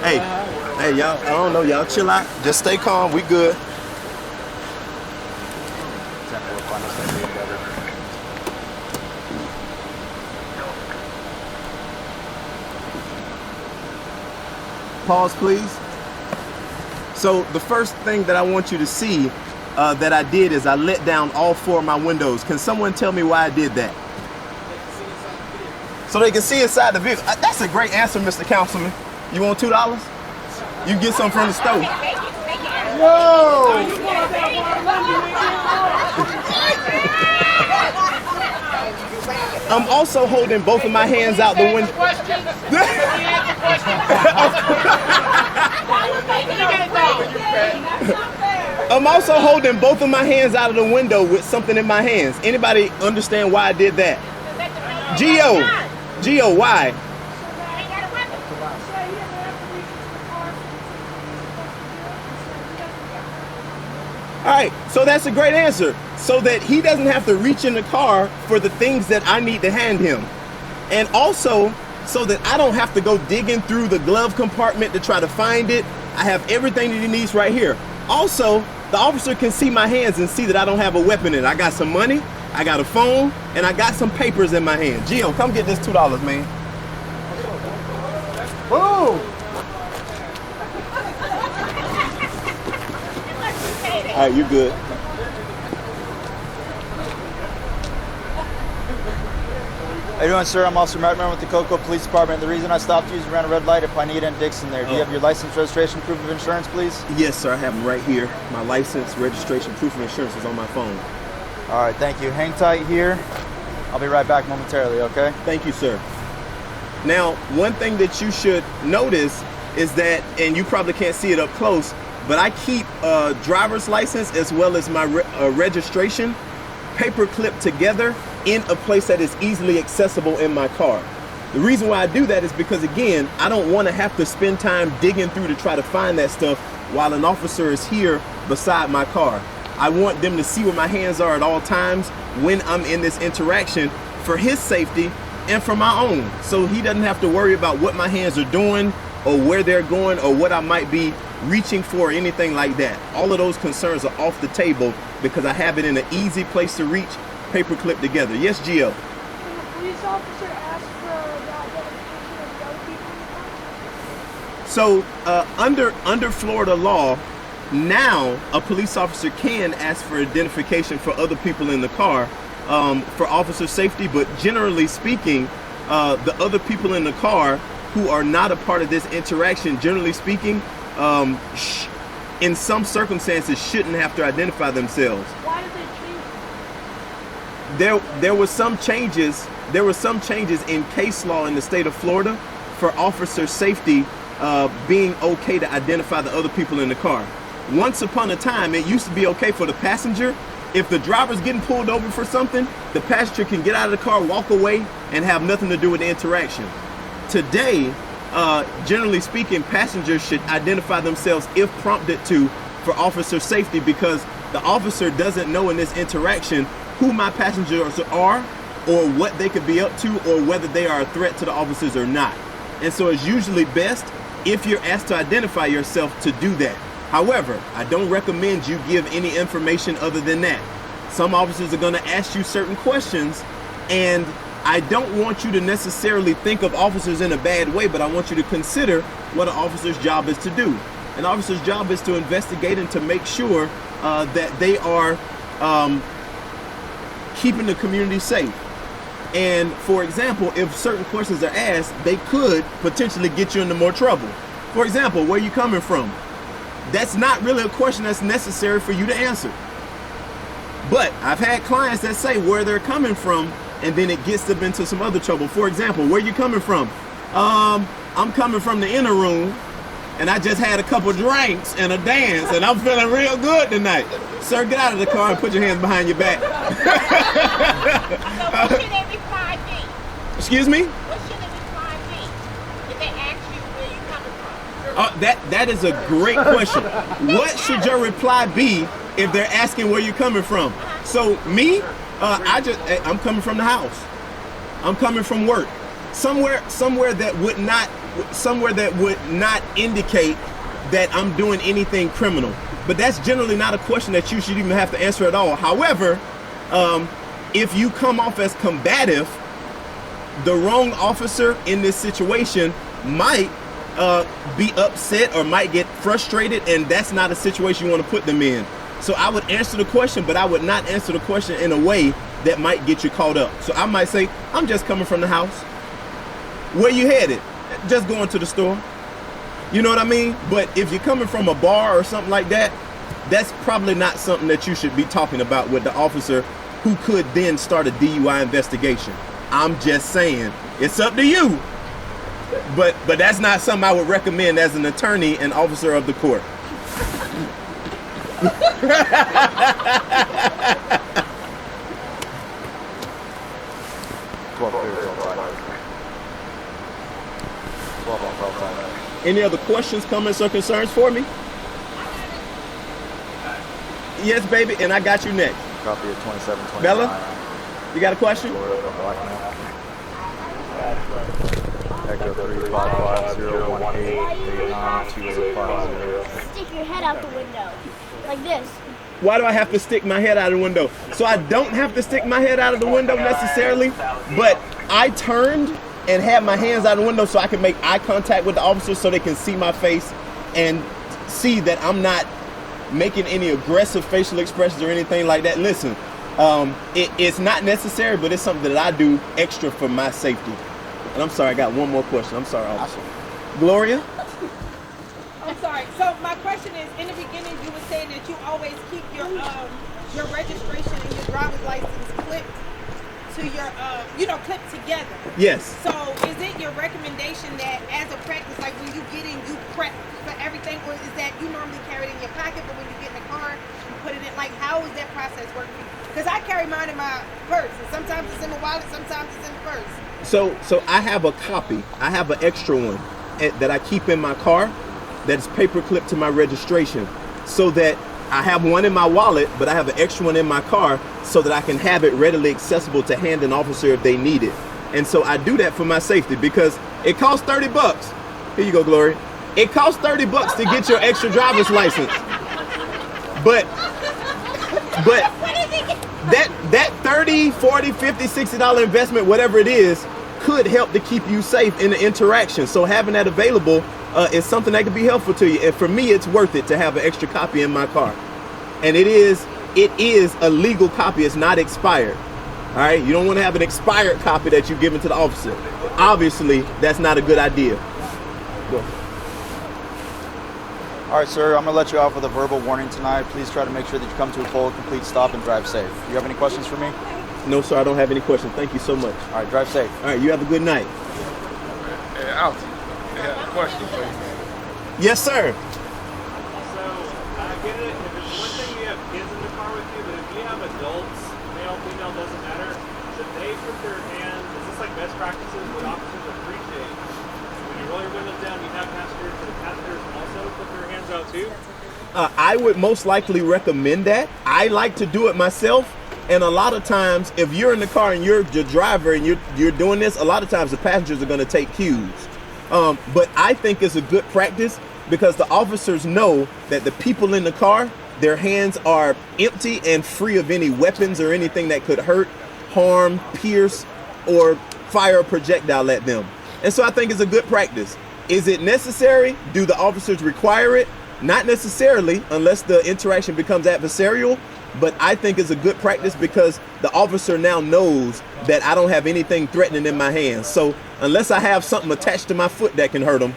Hey, y'all, I don't know, y'all chill out. Just stay calm, we good. Pause, please. So the first thing that I want you to see that I did is I let down all 4 of my windows. Can someone tell me why I did that? So they can see inside the vehicle. That's a great answer, Mr. Councilman. You want $2? You can get some from the store. Whoa! I'm also holding both of my hands out the window. I'm also holding both of my hands out of the window with something in my hands. Anybody understand why I did that? Gio, why? All right, so that's a great answer. So that he doesn't have to reach in the car for the things that I need to hand him. And also, so that I don't have to go digging through the glove compartment to try to find it. I have everything that he needs right here. Also, the officer can see my hands and see that I don't have a weapon in it. I got some money, I got a phone, and I got some papers in my hand. Gio, come get this $2, man. Boom! All right, you good. How you doing, sir? I'm Officer Martin with the Cocoa Police Department. The reason I stopped you is ran a red light at Pineda and Dixon there. Do you have your license, registration, proof of insurance, please? Yes, sir. I have them right here. My license, registration, proof of insurance is on my phone. All right, thank you. Hang tight here. I'll be right back momentarily, okay? Thank you, sir. Now, one thing that you should notice is that, and you probably can't see it up close, but I keep a driver's license as well as my registration paper clipped together in a place that is easily accessible in my car. The reason why I do that is because, again, I don't want to have to spend time digging through to try to find that stuff while an officer is here beside my car. I want them to see where my hands are at all times when I'm in this interaction for his safety and for my own. So he doesn't have to worry about what my hands are doing or where they're going or what I might be reaching for or anything like that. All of those concerns are off the table because I have it in an easy place to reach, paper clipped together. Yes, Gio? Can a police officer ask for the identification of the other people in the car? So under Florida law, now a police officer can ask for identification for other people in the car for officer safety, but generally speaking, the other people in the car who are not a part of this interaction, generally speaking, in some circumstances shouldn't have to identify themselves. Why did they change? There were some changes. There were some changes in case law in the state of Florida for officer safety being okay to identify the other people in the car. Once upon a time, it used to be okay for the passenger. If the driver's getting pulled over for something, the passenger can get out of the car, walk away, and have nothing to do with the interaction. Today, generally speaking, passengers should identify themselves if prompted to for officer safety, because the officer doesn't know in this interaction who my passengers are or what they could be up to or whether they are a threat to the officers or not. And so it's usually best if you're asked to identify yourself to do that. However, I don't recommend you give any information other than that. Some officers are going to ask you certain questions, and I don't want you to necessarily think of officers in a bad way, but I want you to consider what an officer's job is to do. An officer's job is to investigate and to make sure that they are keeping the community safe. And for example, if certain questions are asked, they could potentially get you into more trouble. For example, where are you coming from? That's not really a question that's necessary for you to answer. But I've had clients that say where they're coming from, and then it gets them into some other trouble. For example, where you coming from? I'm coming from the inner room, and I just had a couple drinks and a dance, and I'm feeling real good tonight. Sir, get out of the car and put your hands behind your back. So what should they reply be? Excuse me? What should they reply be if they ask you where you coming from? That is a great question. What should your reply be if they're asking where you're coming from? So me, I'm coming from the house. I'm coming from work. Somewhere that would not somewhere that would not indicate that I'm doing anything criminal. But that's generally not a question that you should even have to answer at all. However, if you come off as combative, the wrong officer in this situation might be upset or might get frustrated, and that's not a situation you want to put them in. So I would answer the question, but I would not answer the question in a way that might get you caught up. So I might say, I'm just coming from the house. Where you headed? Just going to the store. You know what I mean? But if you're coming from a bar or something like that, that's probably not something that you should be talking about with the officer, who could then start a DUI investigation. I'm just saying, it's up to you. But that's not something I would recommend as an attorney and officer of the court. Any other questions, comments, or concerns for me? Yes, baby, and I got you next. Copy of 2729. Bella, you got a question? Echo 35501889250. Stick your head out the window. Like this. Why do I have to stick my head out of the window? So I don't have to stick my head out of the window necessarily, but I turned and had my hands out the window so I can make eye contact with the officers so they can see my face and see that I'm not making any aggressive facial expressions or anything like that. Listen, it's not necessary, but it's something that I do extra for my safety. And I'm sorry, I got one more question. I'm sorry, officer. Gloria? I'm sorry. So my question is, in the beginning, you were saying that you always keep your registration and your driver's license clipped to your, clipped together. Yes. So is it your recommendation that as a practice, like when you get in, you prep for everything, or is that you normally carry it in your pocket, but when you get in the car, you put it in? Like, how is that process working? Because I carry mine in my purse, and sometimes it's in the wallet, sometimes it's in the purse. So I have a copy. I have an extra one that I keep in my car that's paper clipped to my registration, so that I have one in my wallet, but I have an extra one in my car so that I can have it readily accessible to hand an officer if they need it. And so I do that for my safety because it costs $30. Here you go, Gloria. It costs $30 to get your extra driver's license. But that $30, $40, $50, $60 investment, whatever it is, could help to keep you safe in the interaction. So having that available is something that can be helpful to you. And for me, it's worth it to have an extra copy in my car. And it is a legal copy. It's not expired. All right. You don't want to have an expired copy that you've given to the officer. Obviously, that's not a good idea. Go. All right, sir, I'm going to let you off with a verbal warning tonight. Please try to make sure that you come to a full, complete stop and drive safe. Do you have any questions for me? No, sir, I don't have any questions. Thank you so much. All right, drive safe. All right, you have a good night. Hey, Alton, I have a question for you. Yes, sir. So, I get it. If it's one thing you have kids in the car with you, but if you have adults, male, female, doesn't matter, should they put their hands, is this like best practices what officers appreciate? When you roll your windows down, you have passengers, should the passengers also put their hands out too? I would most likely recommend that. I like to do it myself. And a lot of times, if you're in the car and you're the driver and you're doing this, a lot of times the passengers are going to take cues. But I think it's a good practice because the officers know that the people in the car, their hands are empty and free of any weapons or anything that could hurt, harm, pierce, or fire a projectile at them. And so I think it's a good practice. Is it necessary? Do the officers require it? Not necessarily, unless the interaction becomes adversarial. But I think it's a good practice because the officer now knows that I don't have anything threatening in my hands. So unless I have something attached to my foot that can hurt them,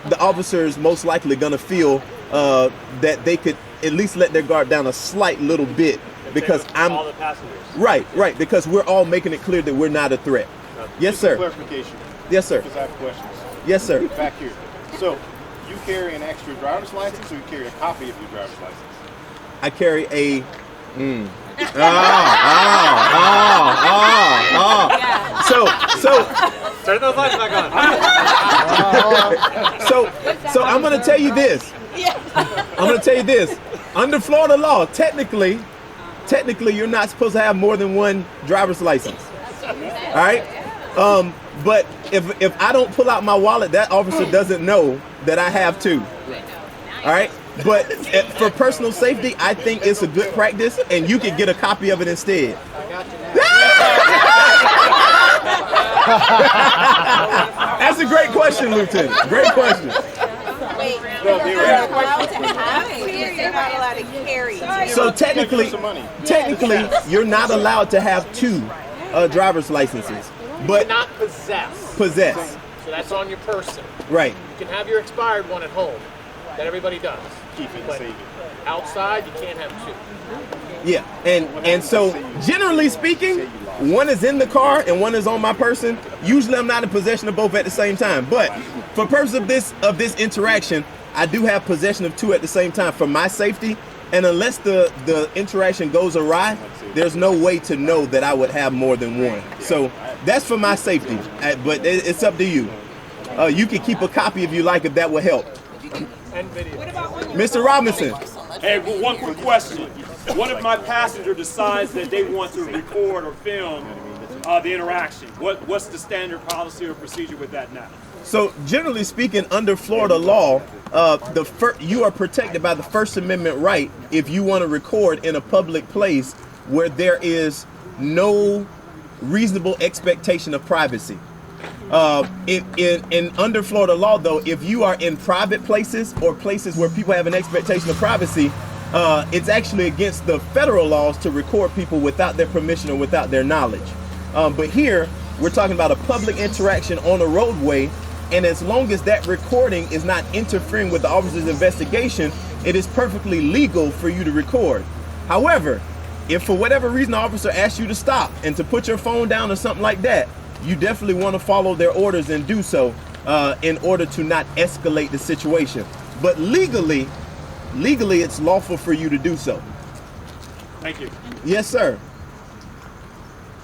the officer is most likely going to feel that they could at least let their guard down a slight little bit because I'm all the passengers. Right, because we're all making it clear that we're not a threat. Yes, sir. Clarification. Yes, sir. Because I have questions. Yes, sir. Back here. So, you carry an extra driver's license, or you carry a copy of your driver's license? I carry a. So Turn those lights back on. So I'm going to tell you this. Under Florida law, technically you're not supposed to have more than one driver's license. All right? But if I don't pull out my wallet, that officer doesn't know that I have two. All right. But for personal safety, I think it's a good practice, and you can get a copy of it instead. That's a great question, Lieutenant. Great question. Wait, they're allowed to have two, they're not allowed to carry two. So technically, you're not allowed to have two driver's licenses, but not possess. Possess. So that's on your person. Right. You can have your expired one at home. That everybody does. Keep it and But save it. outside, you can't have two. Yeah, and so generally speaking, one is in the car and one is on my person. Usually I'm not in possession of both at the same time, but for purpose of this interaction, I do have possession of two at the same time for my safety. And unless the interaction goes awry, there's no way to know that I would have more than one. So that's for my safety, but it's up to you. You can keep a copy if you like, if that will help. And video. Mr. Robinson. Hey, well, one quick question. What if my passenger decides that they want to record or film the interaction? What's the standard policy or procedure with that now? So generally speaking, under Florida law, you are protected by the First Amendment right if you want to record in a public place where there is no reasonable expectation of privacy. In under Florida law, though, if you are in private places or places where people have an expectation of privacy, it's actually against the federal laws to record people without their permission or without their knowledge. But here, we're talking about a public interaction on a roadway, and as long as that recording is not interfering with the officer's investigation, it is perfectly legal for you to record. However, if for whatever reason the officer asks you to stop and to put your phone down or something like that, you definitely want to follow their orders and do so in order to not escalate the situation. But legally, it's lawful for you to do so. Thank you. Yes, sir.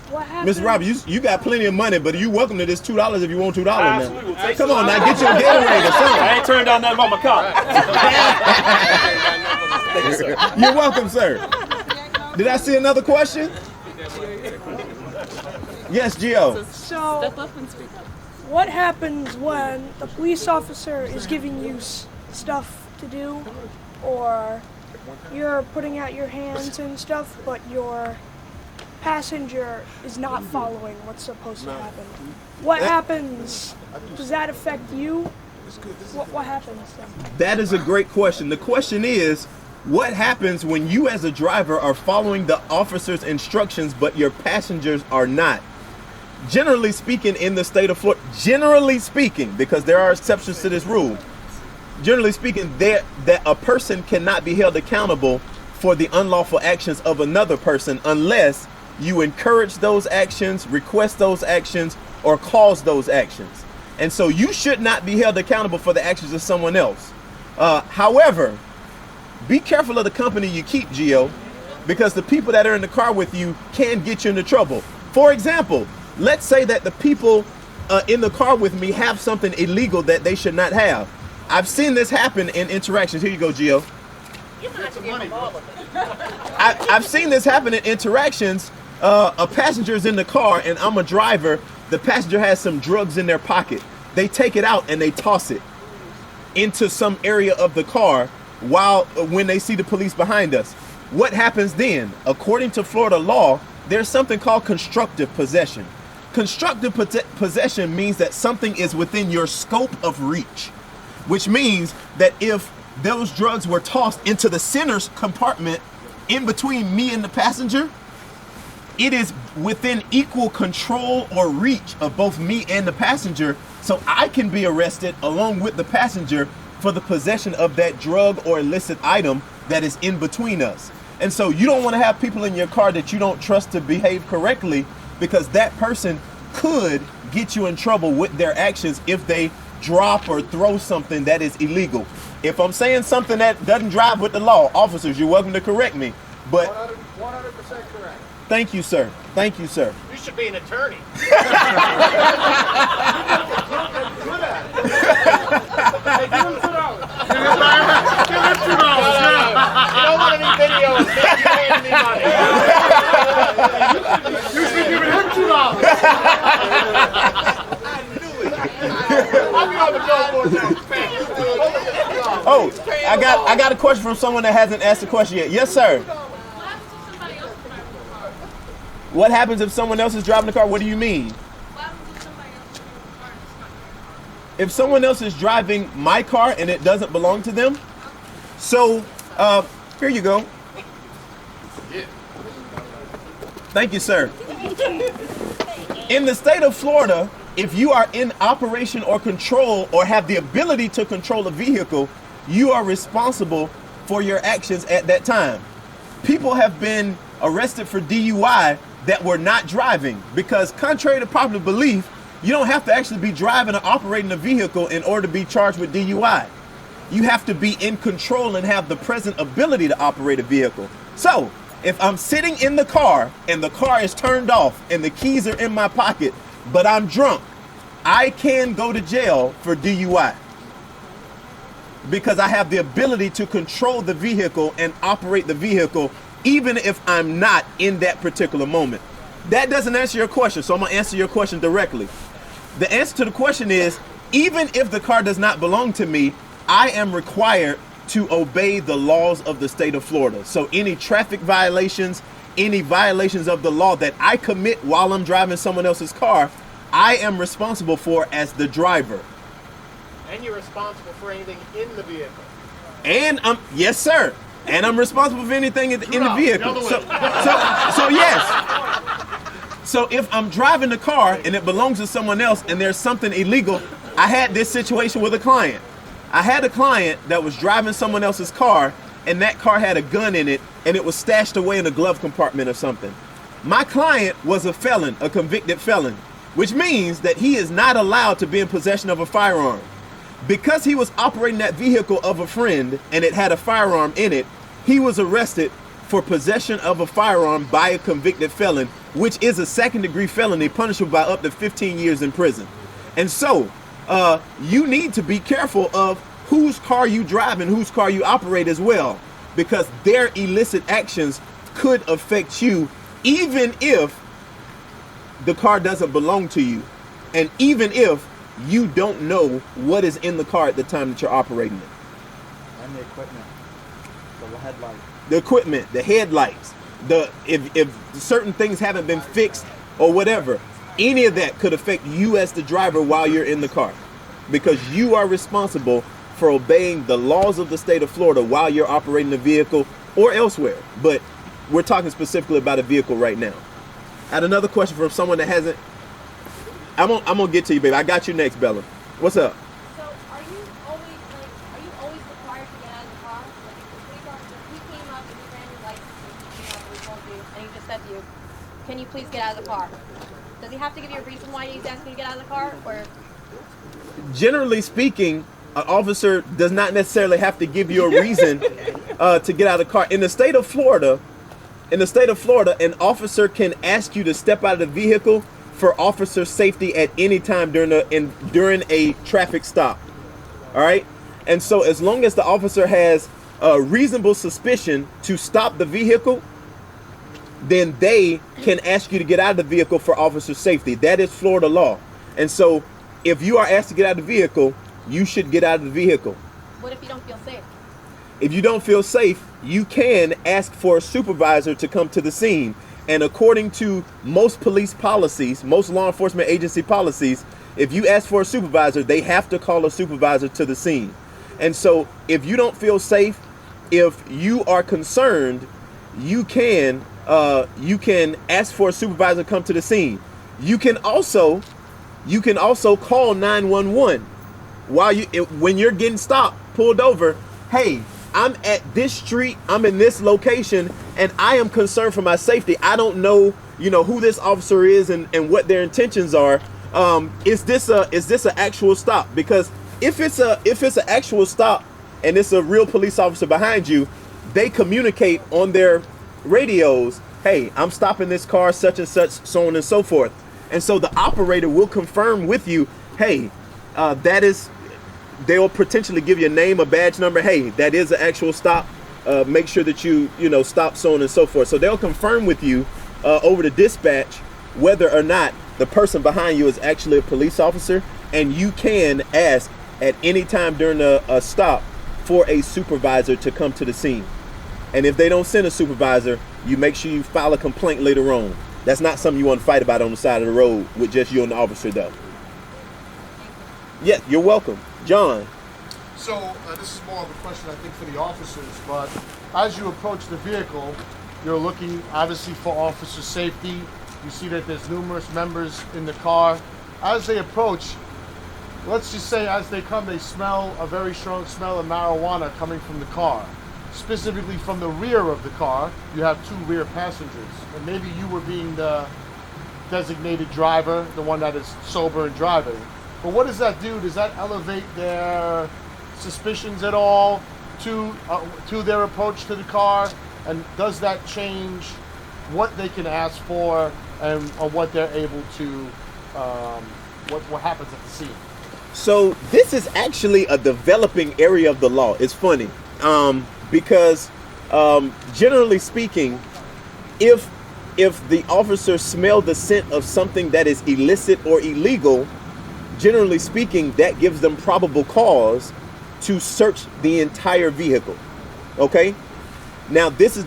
What happened? Mr. Roberts, you got plenty of money, but you're welcome to this $2 if you want $2 Absolutely. We'll now. take Come it. on, now get your Gatorade or something. I ain't turned down nothing about my car. Thank you, sir. You're welcome, sir. Did I see another question? Yes, Gio. So, what happens when the police officer is giving you stuff to do, or you're putting out your hands and stuff, but your passenger is not following what's supposed to happen? What happens? Does that affect you? What happens then? That is a great question. The question is, what happens when you as a driver are following the officer's instructions, but your passengers are not? Generally speaking, in the state of Florida, generally speaking, because there are exceptions to this rule, generally speaking, that a person cannot be held accountable for the unlawful actions of another person unless you encourage those actions, request those actions, or cause those actions. And so you should not be held accountable for the actions of someone else. However, be careful of the company you keep, Gio, because the people that are in the car with you can get you into trouble. For example, let's say that the people in the car with me have something illegal that they should not have. I've seen this happen in interactions. Here you go, Gio. I've seen this happen in interactions. A passenger is in the car and I'm a driver. The passenger has some drugs in their pocket. They take it out and they toss it into some area of the car when they see the police behind us. What happens then? According to Florida law, there's something called constructive possession. Constructive possession means that something is within your scope of reach, which means that if those drugs were tossed into the center compartment in between me and the passenger, it is within equal control or reach of both me and the passenger, so I can be arrested along with the passenger for the possession of that drug or illicit item that is in between us. And so you don't want to have people in your car that you don't trust to behave correctly, because that person could get you in trouble with their actions if they drop or throw something that is illegal. If I'm saying something that doesn't drive with the law, officers, you're welcome to correct me. But 100% correct. Thank you, sir. Thank you, sir. You should be an attorney. Hey, give him $2. Give him $2. You don't want any video of me handing me money. You should be giving him $2. Oh, I got a question from someone that hasn't asked a question yet. Yes, sir. What happens if someone else is driving the car? What do you mean? If someone else is driving my car and it doesn't belong to them, so here you go. Thank you, sir. In the state of Florida, if you are in operation or control or have the ability to control a vehicle, you are responsible for your actions at that time. People have been arrested for DUI that were not driving because, contrary to popular belief, you don't have to actually be driving or operating a vehicle in order to be charged with DUI. You have to be in control and have the present ability to operate a vehicle. So, if I'm sitting in the car and the car is turned off and the keys are in my pocket, but I'm drunk, I can go to jail for DUI because I have the ability to control the vehicle and operate the vehicle even if I'm not in that particular moment. That doesn't answer your question, so I'm gonna answer your question directly. The answer to the question is, even if the car does not belong to me, I am required to obey the laws of the state of Florida. So any traffic violations, any violations of the law that I commit while I'm driving someone else's car, I am responsible for as the driver. And you're responsible for anything in the vehicle. And yes, sir. And I'm responsible for anything in the vehicle. So yes. So if I'm driving the car and it belongs to someone else and there's something illegal, I had this situation with a client. I had a client that was driving someone else's car and that car had a gun in it and it was stashed away in a glove compartment or something. My client was a felon, a convicted felon, which means that he is not allowed to be in possession of a firearm. Because he was operating that vehicle of a friend and it had a firearm in it, he was arrested for possession of a firearm by a convicted felon, which is a second-degree felony punishable by up to 15 years in prison. And so, you need to be careful of whose car you drive and whose car you operate as well, because their illicit actions could affect you even if the car doesn't belong to you, and even if you don't know what is in the car at the time that you're operating it. And the equipment, the headlights. The equipment, the headlights, if certain things haven't been fixed or whatever, any of that could affect you as the driver while you're in the car, because you are responsible for obeying the laws of the state of Florida while you're operating the vehicle or elsewhere. But we're talking specifically about a vehicle right now. I had another question from someone that hasn't. I'm gonna get to you, baby. I got you next, Bella. What's up? So, are you always required to get out of the car? Like, if the police officer, he came up and he ran your license and he told you, and he just said to you, "Can you please get out of the car?" Does he have to give you a reason why he's asking you to get out of the car, or? Generally speaking, an officer does not necessarily have to give you a reason to get out of the car. In the state of Florida, an officer can ask you to step out of the vehicle for officer safety at any time during a traffic stop. All right? And so as long as the officer has a reasonable suspicion to stop the vehicle, then they can ask you to get out of the vehicle for officer safety. That is Florida law. And so if you are asked to get out of the vehicle, you should get out of the vehicle. What if you don't feel safe? If you don't feel safe, you can ask for a supervisor to come to the scene. And according to most police policies, most law enforcement agency policies, if you ask for a supervisor, they have to call a supervisor to the scene. And so if you don't feel safe, if you are concerned, you can ask for a supervisor to come to the scene. You can also call 911 when you're getting stopped, pulled over. Hey, I'm at this street, I'm in this location, and I am concerned for my safety. I don't know, who this officer is and what their intentions are. Is this an actual stop? Because if it's an actual stop and it's a real police officer behind you, they communicate on their radios, hey, I'm stopping this car, such and such, so on and so forth. And so the operator will confirm with you, hey, they'll potentially give you a name, a badge number. Hey, that is an actual stop. Make sure that you stop, so on and so forth. So they'll confirm with you over the dispatch whether or not the person behind you is actually a police officer. And you can ask at any time during a stop for a supervisor to come to the scene. And if they don't send a supervisor, you make sure you file a complaint later on. That's not something you want to fight about on the side of the road with just you and the officer, though. Yeah, you're welcome. John. So this is more of a question, I think, for the officers, but as you approach the vehicle, you're looking obviously for officer safety. You see that there's numerous members in the car. As they approach, let's just say as they come, they smell a very strong smell of marijuana coming from the car. Specifically from the rear of the car, you have two rear passengers. And maybe you were being the designated driver, the one that is sober and driving. But what does that do? Does that elevate their suspicions at all to their approach to the car? And does that change what they can ask for and or what they're able to, what happens at the scene? So this is actually a developing area of the law. It's funny because generally speaking, if the officer smelled the scent of something that is illicit or illegal, generally speaking, that gives them probable cause to search the entire vehicle. Okay? Now, this is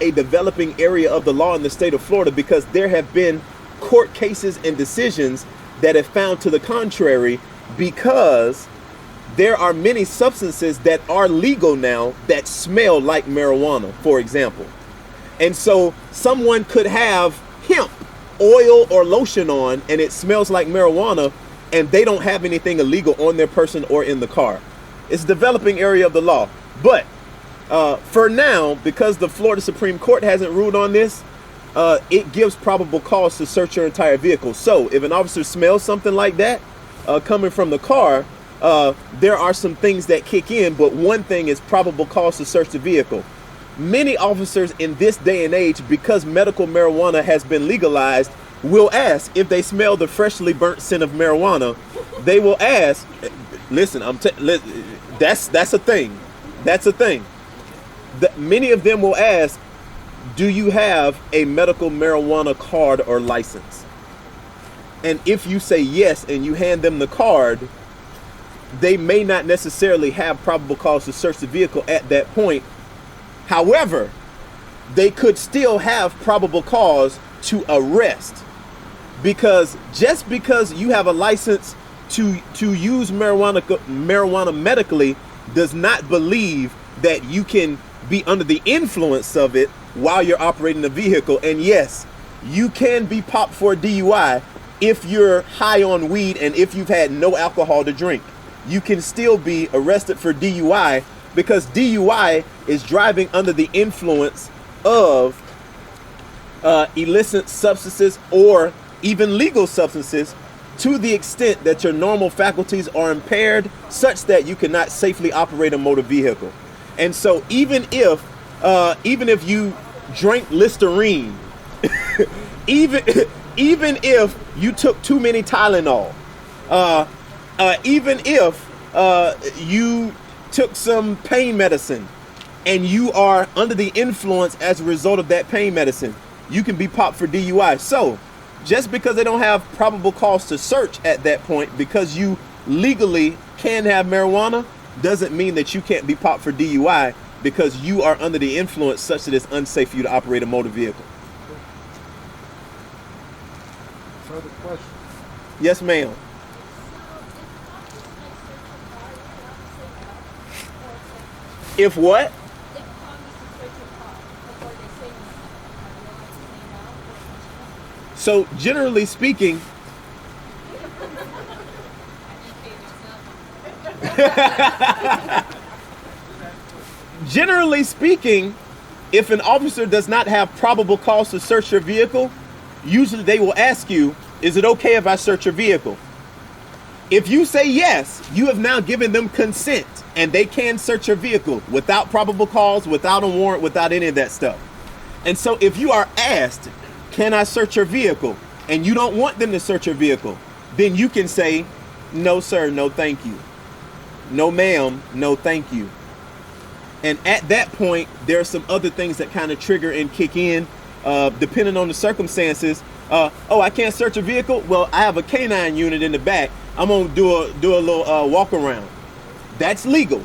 a developing area of the law in the state of Florida because there have been court cases and decisions that have found to the contrary, because there are many substances that are legal now that smell like marijuana, for example. And so someone could have hemp oil or lotion on and it smells like marijuana and they don't have anything illegal on their person or in the car. It's a developing area of the law. But for now, because the Florida Supreme Court hasn't ruled on this, it gives probable cause to search your entire vehicle. So if an officer smells something like that coming from the car, there are some things that kick in, but one thing is probable cause to search the vehicle. Many officers in this day and age, because medical marijuana has been legalized, will ask if they smell the freshly burnt scent of marijuana. They will ask, listen, that's a thing. That's a thing. Many of them will ask, do you have a medical marijuana card or license? And if you say yes and you hand them the card, they may not necessarily have probable cause to search the vehicle at that point. However, they could still have probable cause to arrest, because just because you have a license to use marijuana medically does not believe that you can be under the influence of it while you're operating the vehicle. And yes, you can be popped for a DUI if you're high on weed and if you've had no alcohol to drink. You can still be arrested for DUI, because DUI is driving under the influence of illicit substances or even legal substances to the extent that your normal faculties are impaired such that you cannot safely operate a motor vehicle. And so even if you drank Listerine, even if you took too many Tylenol, even if you took some pain medicine and you are under the influence as a result of that pain medicine, you can be popped for DUI. So just because they don't have probable cause to search at that point, because you legally can have marijuana, doesn't mean that you can't be popped for DUI because you are under the influence such that it's unsafe for you to operate a motor vehicle. Further question? Yes, ma'am. If what? So generally speaking, if an officer does not have probable cause to search your vehicle, usually they will ask you, is it okay if I search your vehicle? If you say yes, you have now given them consent and they can search your vehicle without probable cause, without a warrant, without any of that stuff. And so if you are asked, can I search your vehicle? And you don't want them to search your vehicle, then you can say, no, sir, no, thank you. No, ma'am, no, thank you. And at that point, there are some other things that kind of trigger and kick in, depending on the circumstances. Oh, I can't search a vehicle? Well, I have a canine unit in the back. I'm gonna do a little walk around. That's legal.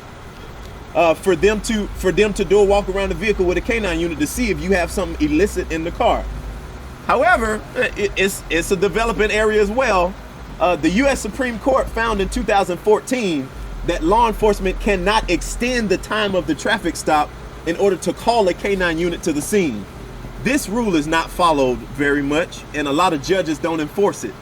for them to do a walk around the vehicle with a canine unit to see if you have something illicit in the car. However, it's a developing area as well. The U.S. Supreme Court found in 2014 that law enforcement cannot extend the time of the traffic stop in order to call a canine unit to the scene. This rule is not followed very much, and a lot of judges don't enforce it.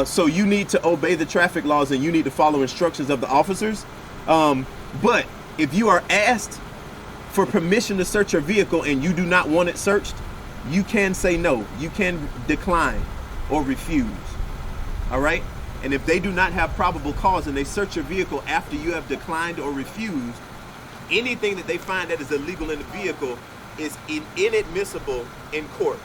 So you need to obey the traffic laws and you need to follow instructions of the officers. But if you are asked for permission to search your vehicle and you do not want it searched, you can say no. You can decline or refuse. All right? And if they do not have probable cause and they search your vehicle after you have declined or refused, anything that they find that is illegal in the vehicle is inadmissible in court.